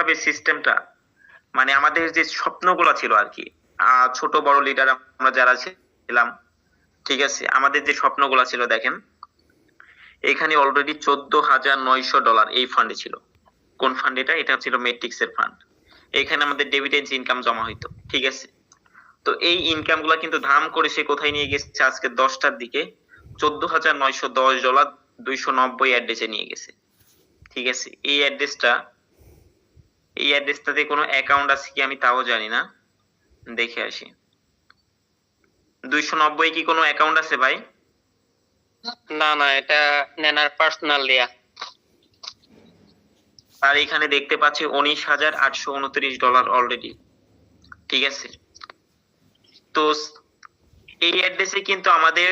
যেভাবে সিস্টেমটা মানে আমাদের যে স্বপ্নগুলো ছিল আর কি, ছোট বড় লিডার আমরা যারা ছিলাম, ঠিক আছে, আমাদের যে স্বপ্নগুলো ছিল দেখেন, এখানে অলরেডি $14,900 এই ফান্ডে ছিল। কোন ফান্ড এটা? এটা ছিল মেট্রিক্স এর ফান্ড। এখানে আমাদের ডিভিডেন্ড ইনকাম জমা হইতো, ঠিক আছে। তো এই ইনকাম গুলা কিন্তু ধাম করে সে কোথায় নিয়ে গেছে? আজকে 10টার দিকে $14,910 290 অ্যাড্রেসে নিয়ে গেছে, ঠিক আছে। এই অ্যাড্রেসটাতে কোনো অ্যাকাউন্ট আছে কি আমি তাও জানি না, দেখে আসি। 290 কি কোনো অ্যাকাউন্ট আছে ভাই? না না, এটা নেনার পার্সোনাল দেয়া। আর এখানে দেখতে পাচ্ছি $19,829 অলরেডি, ঠিক আছে। তো এই অ্যাড্রেসে কিন্তু আমাদের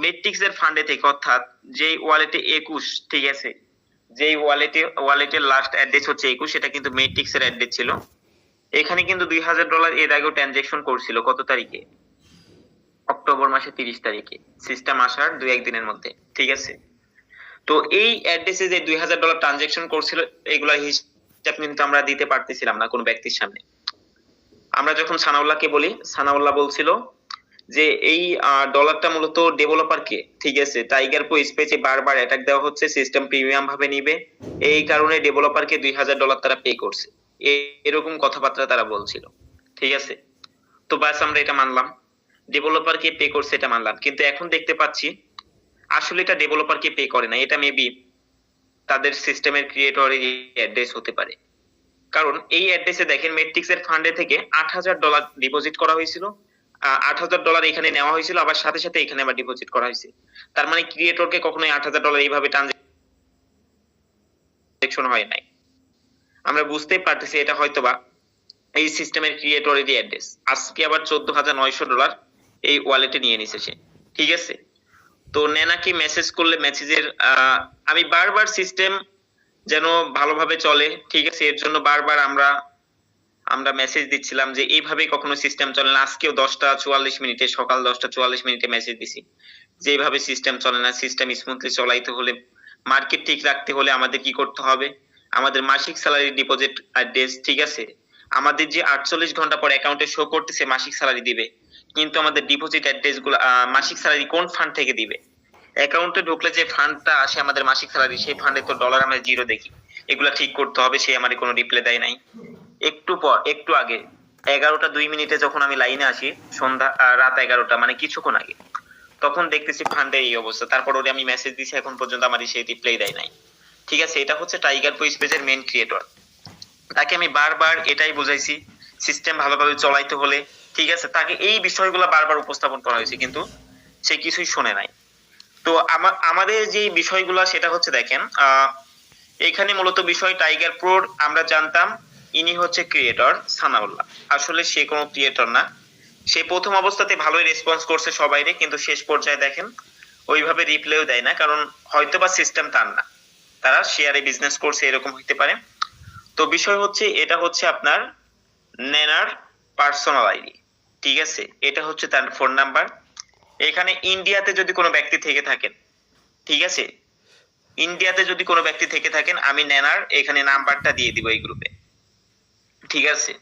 মেট্রিক্স এর ফান্ডে থেকে, অর্থাৎ যে ওয়ালেটে 21, ঠিক আছে, যেই ওয়ালেটের লাস্ট অ্যাড্রেস হচ্ছে 21, এটা কিন্তু মেট্রিক্স এর অ্যাড্রেস ছিল। এখানে কিন্তু $2,000 এর আগেও ট্রানজেকশন করছিল। কত তারিখে? অক্টোবর মাসের 30 তারিখে, সিস্টেম আসার 2-1 দিনের মধ্যে, ঠিক আছে। তো এই অ্যাড্রেসে যে $2,000 ট্রানজেকশন করছিল, এগুলা হিসাব কিন্তু আমরা দিতে পারতেছিলাম না কোনো ব্যক্তির সামনে। আমরা যখন সানাউল্লাহকে বলি, সানাউল্লাহ বলছিল যে এই ডলারটা মূলত ডেভেলপারকে, ঠিক আছে, টাইগার প্রো স্পেসে বারবার অ্যাটাক দেওয়া হচ্ছে, সিস্টেম প্রিমিয়াম ভাবে নিবে, এই কারণে ডেভেলপারকে $2,000 তারা পে করছে, এরকম কথাবার্তা তারা বলছিল, ঠিক আছে। তো বাস আমরা এটা মানলাম, ডেভেলপারকে পে করছে এটা মানলাম, কিন্তু এখন দেখতে পাচ্ছি আসলে এটা ডেভেলপারকে পে করে না, এটা মেবি তাদের সিস্টেমের ক্রিয়েটরের অ্যাড্রেস হতে পারে। কারণ এই অ্যাড্রেসে দেখেন মেট্রিক্স এর ফান্ডে থেকে $8,000 ডিপোজিট করা হয়েছিল, $8,000 এখানে নেওয়া হয়েছিল, আবার সাথে সাথে এখানে আবার ডিপোজিট করা হয়েছে। তার মানে ক্রিয়েটরকে কখনোই $8,000 এইভাবে ট্রানজেকশন হয় নাই। আমরা বুঝতেই পারতেছি এটা হয়তোবা এই সিস্টেমের ক্রিয়েটরেরই অ্যাড্রেস। আজকে আবার $14,900 এই ওয়ালেটে নিয়ে নিছে সে, ঠিক আছে। তো নেনাকে মেসেজ করলে মেসেজের আমি বারবার সিস্টেম যেন ভালোভাবে চলে, ঠিক আছে, এর জন্য বারবার আমরা মেসেজ দিচ্ছিলাম যে এইভাবে কখনো সিস্টেম চলে না। আজকেও 10টা 44 মিনিটে, সকাল 10টা 44 মিনিটে মেসেজ দিছি যে এইভাবে সিস্টেম চলে না, সিস্টেম স্মুথলি চলাইতে হলে, মার্কেট ঠিক রাখতে হলে আমাদের কি করতে হবে? আমাদের মাসিক স্যালারি ডিপোজিট অ্যাড্রেস, ঠিক আছে, আমাদের যে 48 ঘন্টা পর অ্যাকাউন্টে শো করতেছে মাসিক স্যালারি দিবে, কিন্তু আমাদের ডিপোজিট অ্যাড্রেস গুলো মাসিক স্যালারি কোন ফান্ড থেকে দিবে? অ্যাকাউন্টে ঢুকলে যে ফান্ডটা আসে আমাদের মাসিক স্যালারি, সেই ফান্ডে তো ডলার আমরা জিরো দেখি। এগুলা ঠিক করতে হবে। সে আমাদের কোনো রিপ্লাই দেয় নাই। একটু আগে 11টা 2 মিনিটে যখন আমি লাইনে আসি, সন্ধ্যা রাত 11টা, মানে কিছুক্ষণ আগে, তখন দেখতেছি ফান্ডের এই অবস্থা। তারপর ওরে আমি মেসেজ দিছি, এখন পর্যন্ত আমার সেই রিপ্লাই দেয় নাই, ঠিক আছে। এটা হচ্ছে টাইগার প্রো স্পেসের মেইন ক্রিয়েটর। তাকে আমি বারবার এটাই বুঝাইছি সিস্টেম ভালোভাবে চলাইতে হলে, ঠিক আছে, তাকে এই বিষয়গুলো বারবার উপস্থাপন করা হয়েছে, কিন্তু সে কিছুই শোনে নাই। তো আমাদের যে বিষয়গুলো সেটা হচ্ছে দেখেন, এখানে মূলত বিষয় টাইগার প্রোর আমরা জানতাম ইনি হচ্ছে ক্রিয়েটর সানাউল্লাহ। আসলে সে কোনো ক্রিয়েটর না। সে প্রথম অবস্থাতে ভালোই রেসপন্স করছে সবাইরে, কিন্তু শেষ পর্যায়ে দেখেন ওইভাবে রিপ্লাইও দেয় না, কারণ হয়তোবা সিস্টেম তার না, তারা শেয়ারে বিজনেস করছে, এরকম হইতে পারে। তো বিষয় হচ্ছে এটা হচ্ছে আপনার নেনার পার্সোনাল আইডি, ঠিক আছে, এটা হচ্ছে তার ফোন নাম্বার। এখানে ইন্ডিয়াতে যদি কোনো ব্যক্তি থেকে থাকেন, ঠিক আছে, ইন্ডিয়াতে যদি কোনো ব্যক্তি থেকে থাকেন, আমি নেনার এখানে নাম্বারটা দিয়ে দিব এই গ্রুপে, ঠিক আছে।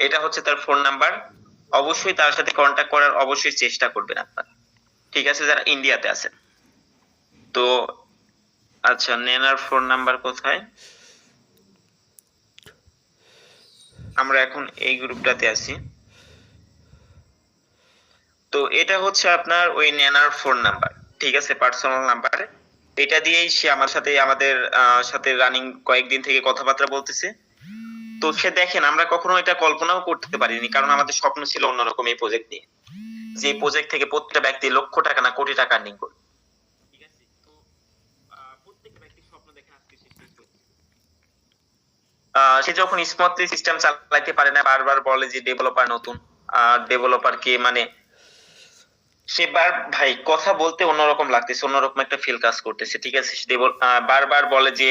এটা হচ্ছে তার ফোন নাম্বার। অবশ্যই তার সাথে কন্ট্যাক্ট করার অবশ্যই চেষ্টা করবেন আপনারা, ঠিক আছে, যারা ইন্ডিয়াতে আছেন। তো আচ্ছা, নেনার ফোন নাম্বার কোথায়? আমরা এখন এই গ্রুপটাতে আছি। তো এটা হচ্ছে আপনার ওই নেনার ফোন নাম্বার, ঠিক আছে, পার্সোনাল নাম্বার। এটা দিয়েই সে আমার সাথে, আমাদের সাথে রানিং কয়েকদিন থেকে কথাবার্তা বলতেছে। তো সে দেখেন আমরা কখনো এটা কল্পনাও করতে পারিনি, কারণ আমাদের স্বপ্ন ছিল অন্যরকম এই প্রজেক্ট নিয়ে, যে প্রজেক্ট থেকে প্রত্যেকটা ব্যক্তি লক্ষ টাকা না কোটি টাকা আর্নিং করবে, ঠিক আছে। তো প্রত্যেকটা ব্যক্তির স্বপ্ন দেখে আজকে সে শেষ হয়েছে। সে যখন স্মুথলি সিস্টেম চালাইতে পারে না, বারবার বলে যে ডেভেলপার নতুন, ডেভেলপার কে মানে সেবার ভাই কথা বলতে অন্যরকম লাগতেছে, অন্যরকম একটা ফিল কাজ করতেছে, ঠিক আছে। বারবার বলে যে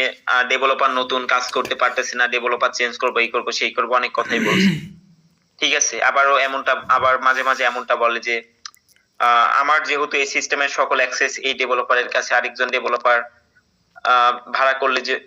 ডেভেলপার নতুন, কাজ করতে পারতেছে না, ডেভেলপার চেঞ্জ করবো, এই করবো সেই করবো, অনেক কথাই বলছে, ঠিক আছে। আবার মাঝে মাঝে এমনটা বলে যে আমার যেহেতু এই সিস্টেমের সকল অ্যাক্সেস এই ডেভেলপারের কাছে, আরেকজন ডেভেলপার ভাড়া করলে যে